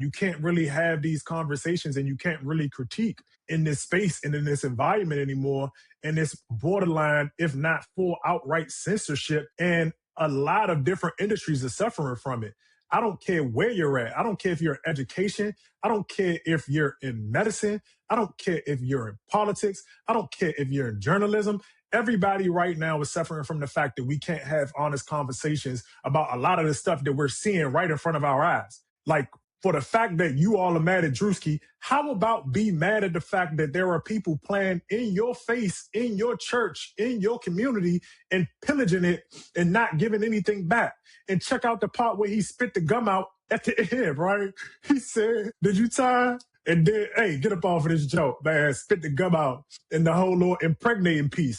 You can't really have these conversations and you can't really critique in this space and in this environment anymore. And it's borderline, if not full outright censorship. And a lot of different industries are suffering from it. I don't care where you're at. I don't care if you're in education. I don't care if you're in medicine. I don't care if you're in politics. I don't care if you're in journalism. Everybody right now is suffering from the fact that we can't have honest conversations about a lot of the stuff that we're seeing right in front of our eyes. Like, for the fact that you all are mad at Druski, how about be mad at the fact that there are people playing in your face, in your church, in your community, and pillaging it and not giving anything back? And check out the part where he spit the gum out at the end, right? He said, "Did you tie?" And then, hey, get up off of this joke, man. Spit the gum out and the whole little impregnating piece.